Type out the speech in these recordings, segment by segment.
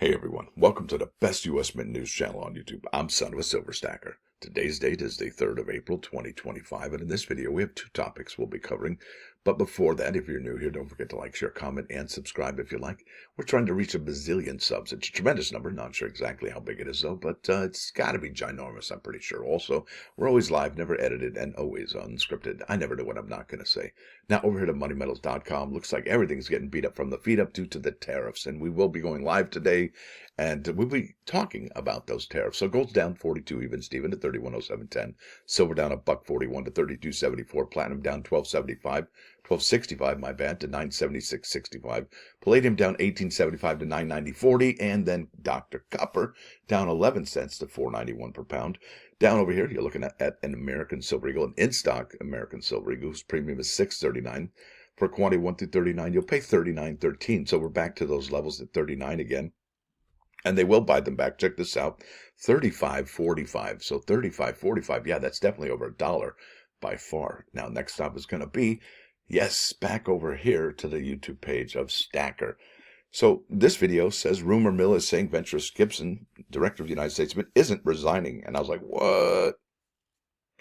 Hey everyone, welcome to the best U.S. Mint news channel on YouTube. I'm Son of a Silver Stacker. Today's date is the 3rd of April, 2025, and in this video we have two topics we'll be covering. But before that, if you're new here, don't forget to like, share, comment, and subscribe if you like. We're trying to reach a bazillion subs. It's a tremendous number, not sure exactly how big it is though, but it's got to be ginormous, I'm pretty sure. Also, we're always live, never edited, and always unscripted. I never know what I'm not going to say. Now, over here to moneymetals.com, looks like everything's getting beat up from the feet up due to the tariffs, and we will be going live today. And we'll be talking about those tariffs. So gold's down 42 even, Steven, to 3107.10. Silver down $1.41 to 32.74. Platinum down 12.65, my bad, to 976.65. Palladium down 18.75 to 990.40. And then Dr. Copper down 11 cents to 4.91 per pound. Down over here, you're looking at an American Silver Eagle, an in-stock American Silver Eagle, whose premium is $6.39. For quantity 1 through 39, you'll pay $39.13. So we're back to those levels at 39 again. And they will buy them back. Check this out, $35.45. So $35.45. Yeah, that's definitely over $1 by far. Now, next stop is going to be, yes, back over here to the YouTube page of Stacker. So this video says rumor mill is saying Ventris Gibson, director of the United States Mint, isn't resigning. And I was like, what?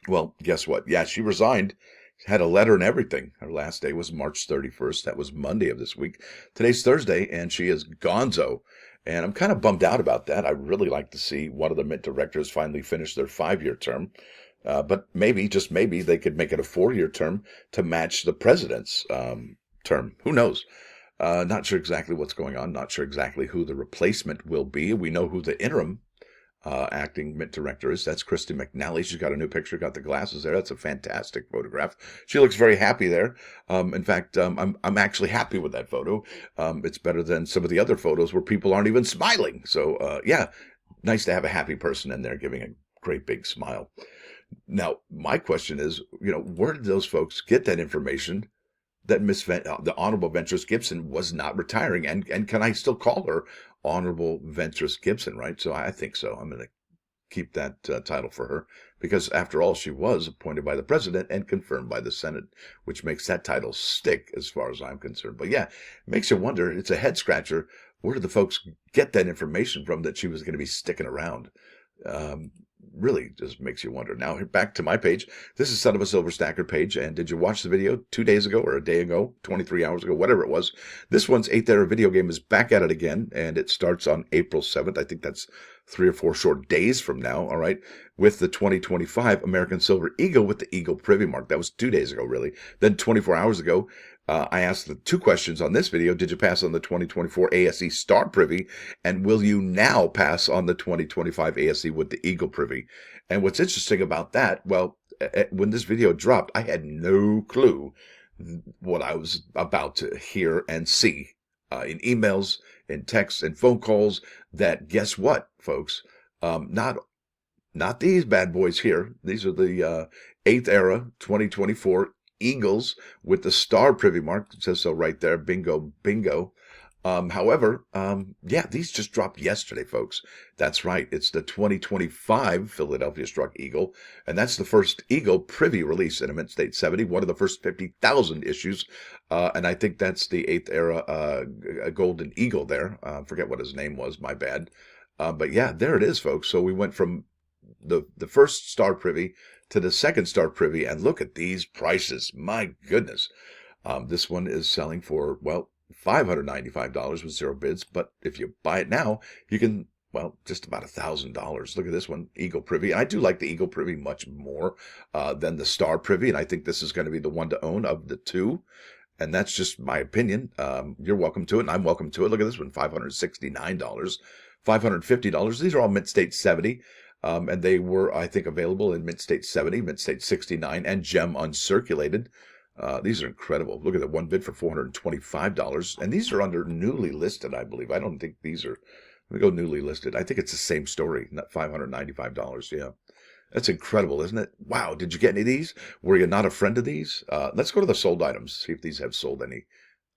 Well, guess what? Yeah, she resigned. Had a letter and everything. Her last day was March 31st. That was Monday of this week. Today's Thursday, and she is gonzo. And I'm kind of bummed out about that. I really like to see one of the Mint directors finally finish their 5-year term. But maybe, just maybe, they could make it a 4-year term to match the president's term. Who knows? Not sure exactly what's going on. Not sure exactly who the replacement will be. We know who the interim acting Mint director is. That's Christy McNally. She's got a new picture, got the glasses there. That's a fantastic photograph. She looks very happy there. In fact, I'm actually happy with that photo. It's better than some of the other photos where people aren't even smiling. So yeah, nice to have a happy person in there giving a great big smile. Now, my question is, where did those folks get that information that the Honorable Ventris Gibson was not retiring? And can I still call her Honorable Ventris Gibson, right? So I think so. I'm going to keep that title for her because, after all, she was appointed by the president and confirmed by the Senate, which makes that title stick as far as I'm concerned. But yeah, it makes you wonder. It's a head scratcher. Where did the folks get that information from that she was going to be sticking around? Really just makes you wonder. Now, back to my page. This is Son of a Silver Stacker page. And did you watch the video 2 days ago or a day ago, 23 hours ago, whatever it was? This one's 8th Era video game is back at it again. And it starts on April 7th. I think that's 3 or 4 short days from now. All right. With the 2025 American Silver Eagle with the Eagle Privy mark. That was 2 days ago, really. Then 24 hours ago, I asked the 2 questions on this video. Did you pass on the 2024 ASE Star Privy? And will you now pass on the 2025 ASE with the Eagle Privy? And what's interesting about that, well, when this video dropped, I had no clue what I was about to hear and see in emails, in texts, and phone calls. That, guess what, folks? Not these bad boys here. These are the 8th Era 2024 Eagles with the Star Privy mark. It says so right there. Bingo, bingo. However, yeah, these just dropped yesterday, folks. That's right. It's the 2025 Philadelphia Struck Eagle, and that's the first Eagle Privy release in a Mint State 70, one of the first 50,000 issues. And I think that's the 8th Era Golden Eagle there. Forget what his name was, my bad. But yeah, there it is, folks. So we went from the first Star Privy to the second Star Privy, and look at these prices. My goodness. This one is selling for, well, $595 with 0 bids, but if you buy it now, you can, well, just about $1,000. Look at this one, Eagle Privy. I do like the Eagle Privy much more than the Star Privy, and I think this is going to be the one to own of the two. And that's just my opinion. You're welcome to it, and I'm welcome to it. Look at this one, $569, $550. These are all Mint State 70. And they were, I think, available in Mint State 70, Mint State 69, and Gem Uncirculated. These are incredible. Look at that, one bid for $425. And these are under newly listed, I believe. I don't think these are, let me go newly listed. I think it's the same story, not $595. Yeah. That's incredible, isn't it? Wow. Did you get any of these? Were you not a friend of these? Let's go to the sold items, see if these have sold any.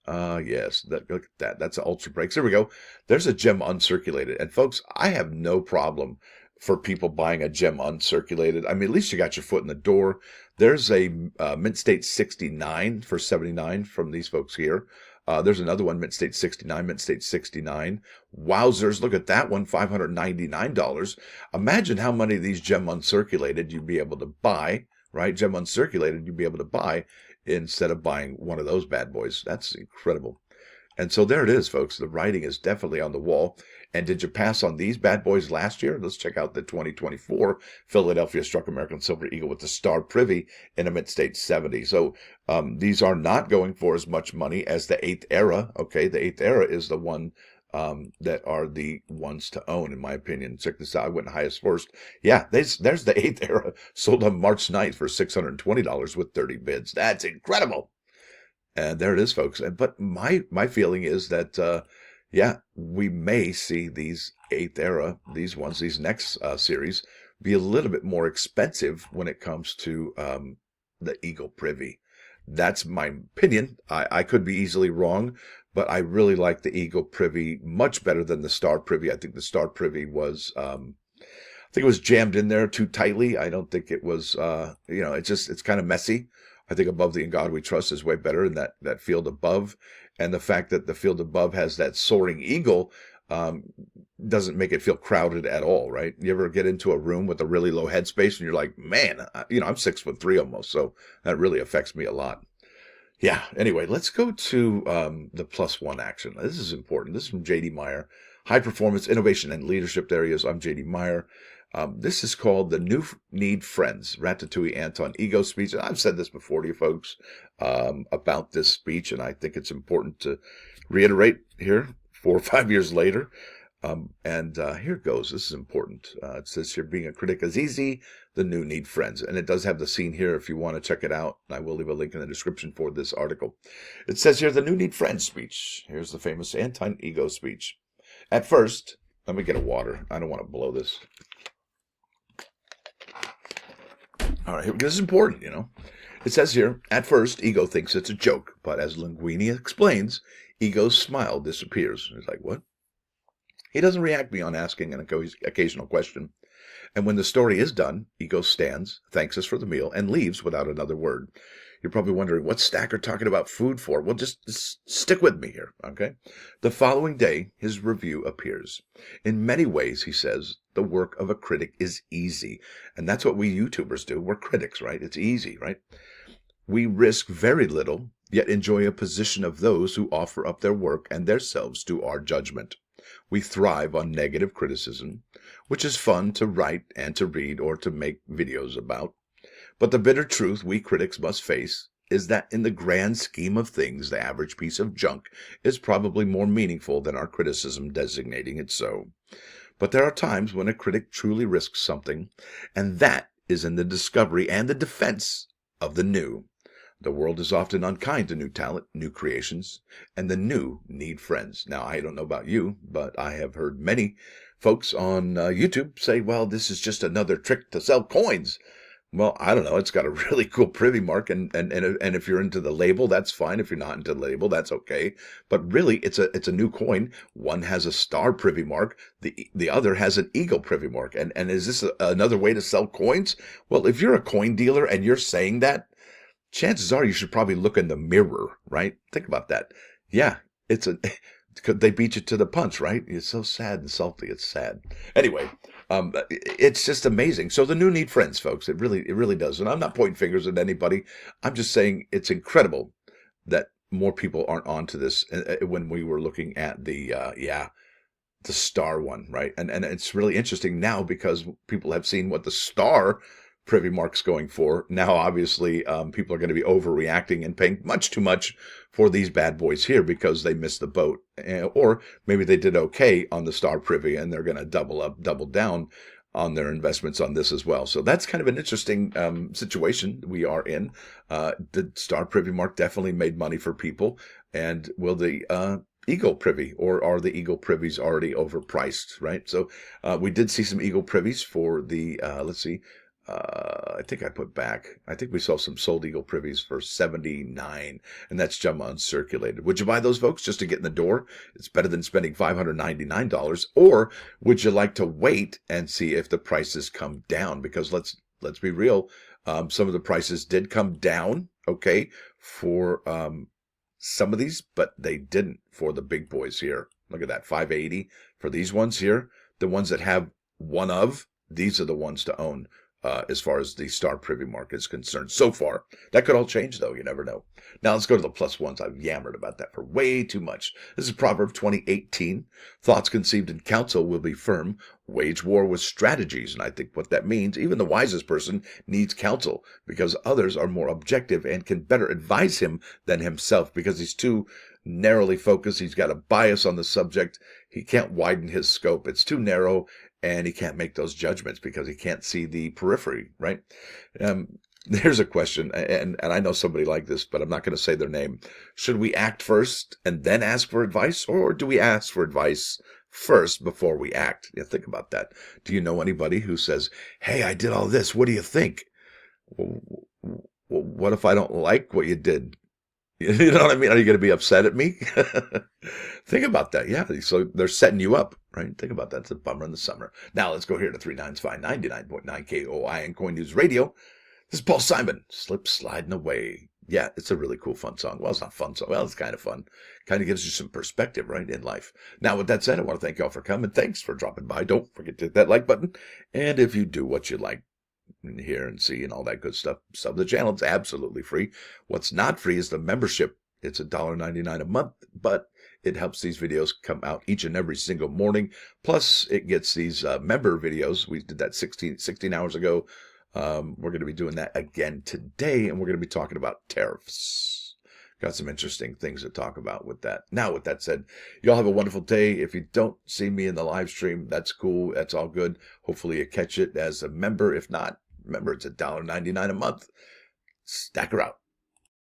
Yes, look at that. That's Ultra Breaks. There we go. There's a Gem Uncirculated. And folks, I have no problem for people buying a Gem Uncirculated. I mean, at least you got your foot in the door. There's a Mint State 69 for $79 from these folks here. There's another one, Mint State 69, Mint State 69. Wowzers, look at that one, $599. Imagine how many of these gem uncirculated you'd be able to buy, right? Gem uncirculated you'd be able to buy instead of buying one of those bad boys. That's incredible. And so there it is, folks. The writing is definitely on the wall. And did you pass on these bad boys last year? Let's check out the 2024 Philadelphia Struck American Silver Eagle with the Star Privy in a Mint State 70. So these are not going for as much money as the 8th Era. Okay, the 8th Era is the one that are the ones to own, in my opinion. Check this out. I went highest first. Yeah, there's the 8th Era, sold on March 9th for $620 with 30 bids. That's incredible. And there it is, folks. But my feeling is that, yeah, we may see these 8th Era, these next series, be a little bit more expensive when it comes to the Eagle Privy. That's my opinion. I could be easily wrong, but I really like the Eagle Privy much better than the Star Privy. I think the Star Privy was, I think it was jammed in there too tightly. I don't think it was, it's kind of messy. I think Above Thee in God We Trust is way better than that field above. And the fact that the field above has that soaring eagle doesn't make it feel crowded at all, right? You ever get into a room with a really low headspace and you're like, man, I'm 6'3" almost, so that really affects me a lot. Yeah, anyway, let's go to the +1 action. This is important. This is from J.D. Meyer. High Performance, Innovation, and Leadership Areas. I'm J.D. Meyer. This is called the New Need Friends, Ratatouille, Anton, Ego speech. And I've said this before to you folks about this speech, and I think it's important to reiterate here 4 or 5 years later. Here it goes. This is important. It says here, being a critic is easy. The new need friends. And it does have the scene here if you want to check it out. I will leave a link in the description for this article. It says here, the new need friends speech. Here's the famous Anton Ego speech. At first, let me get a water. I don't want to blow this. All right, this is important, It says here, at first, Ego thinks it's a joke, but as Linguini explains, Ego's smile disappears. He's like, what? He doesn't react beyond asking an occasional question. And when the story is done, Ego stands, thanks us for the meal, and leaves without another word. You're probably wondering, what's Stacker talking about food for? Well, just stick with me here, okay? The following day, his review appears. In many ways, he says, the work of a critic is easy. And that's what we YouTubers do. We're critics, right? It's easy, right? We risk very little, yet enjoy a position of those who offer up their work and themselves to our judgment. We thrive on negative criticism, which is fun to write and to read or to make videos about. But the bitter truth we critics must face is that in the grand scheme of things, the average piece of junk is probably more meaningful than our criticism designating it so. But there are times when a critic truly risks something, and that is in the discovery and the defense of the new. The world is often unkind to new talent, new creations, and the new need friends. Now, I don't know about you, but I have heard many folks on YouTube say, well, this is just another trick to sell coins. Well, I don't know. It's got a really cool Privy mark, and if you're into the label, that's fine. If you're not into the label, that's okay. But really, it's a new coin. One has a Star Privy mark. The other has an Eagle Privy mark. And is this another way to sell coins? Well, if you're a coin dealer and you're saying that, chances are you should probably look in the mirror, right? Think about that. Yeah, they beat you to the punch, right? It's so sad and salty. It's sad. Anyway. It's just amazing. So the new need friends, folks. It really does. And I'm not pointing fingers at anybody. I'm just saying it's incredible that more people aren't onto this when we were looking at the Star one, right? And it's really interesting now because people have seen what the Star Privy mark's going for. Now, obviously, people are going to be overreacting and paying much too much for these bad boys here because they missed the boat. Or maybe they did okay on the Star Privy and they're going to double down on their investments on this as well. So that's kind of an interesting situation we are in. The Star Privy mark definitely made money for people. And will the Eagle Privy, or are the Eagle Privies already overpriced, right? So we did see some Eagle Privies for the, let's see, I think I put back. I think we saw some sold Eagle Privies for $79, and that's gem uncirculated. Would you buy those, folks, just to get in the door? It's better than spending $599. Or would you like to wait and see if the prices come down? Because let's be real, some of the prices did come down. Okay, for some of these, but they didn't for the big boys here. Look at that, 580 for these ones here. The ones that have one of, these are the ones to own as far as the star privy market is concerned so far. That could all change, though. You never know. Now let's go to the plus ones. I've yammered about that for way too much. This is Proverb 20:18. Thoughts conceived in counsel will be firm. Wage war with strategies. And I think what that means, even the wisest person needs counsel because others are more objective and can better advise him than himself because he's too narrowly focused. He's got a bias on the subject. He can't widen his scope. It's too narrow, and he can't make those judgments because he can't see the periphery, right? Here's a question, and I know somebody like this, but I'm not going to say their name. Should we act first and then ask for advice, or do we ask for advice first before we act? Yeah, think about that. Do you know anybody who says, hey, I did all this. What do you think? Well, what if I don't like what you did? You know what I mean? Are you going to be upset at me? Think about that. Yeah. So they're setting you up, right? Think about that. It's a bummer in the summer. Now let's go here to 395 99.9 KOI and Coin News Radio. This is Paul Simon. Slip Sliding Away. Yeah, it's a really cool, fun song. Well, it's not fun song. Well, it's kind of fun. Kind of gives you some perspective, right, in life. Now, with that said, I want to thank y'all for coming. Thanks for dropping by. Don't forget to hit that like button. And if you do what you like, and hear and see and all that good stuff, sub the channel. It's absolutely free. What's not free is the membership. It's $1.99 a month, but it helps these videos come out each and every single morning. Plus, it gets these member videos. We did that 16 hours ago. We're going to be doing that again today, and we're going to be talking about tariffs. Got some interesting things to talk about with that. Now, with that said, y'all have a wonderful day. If you don't see me in the live stream, that's cool. That's all good. Hopefully you catch it as a member. If not, remember, it's $1.99 a month. Stacker out.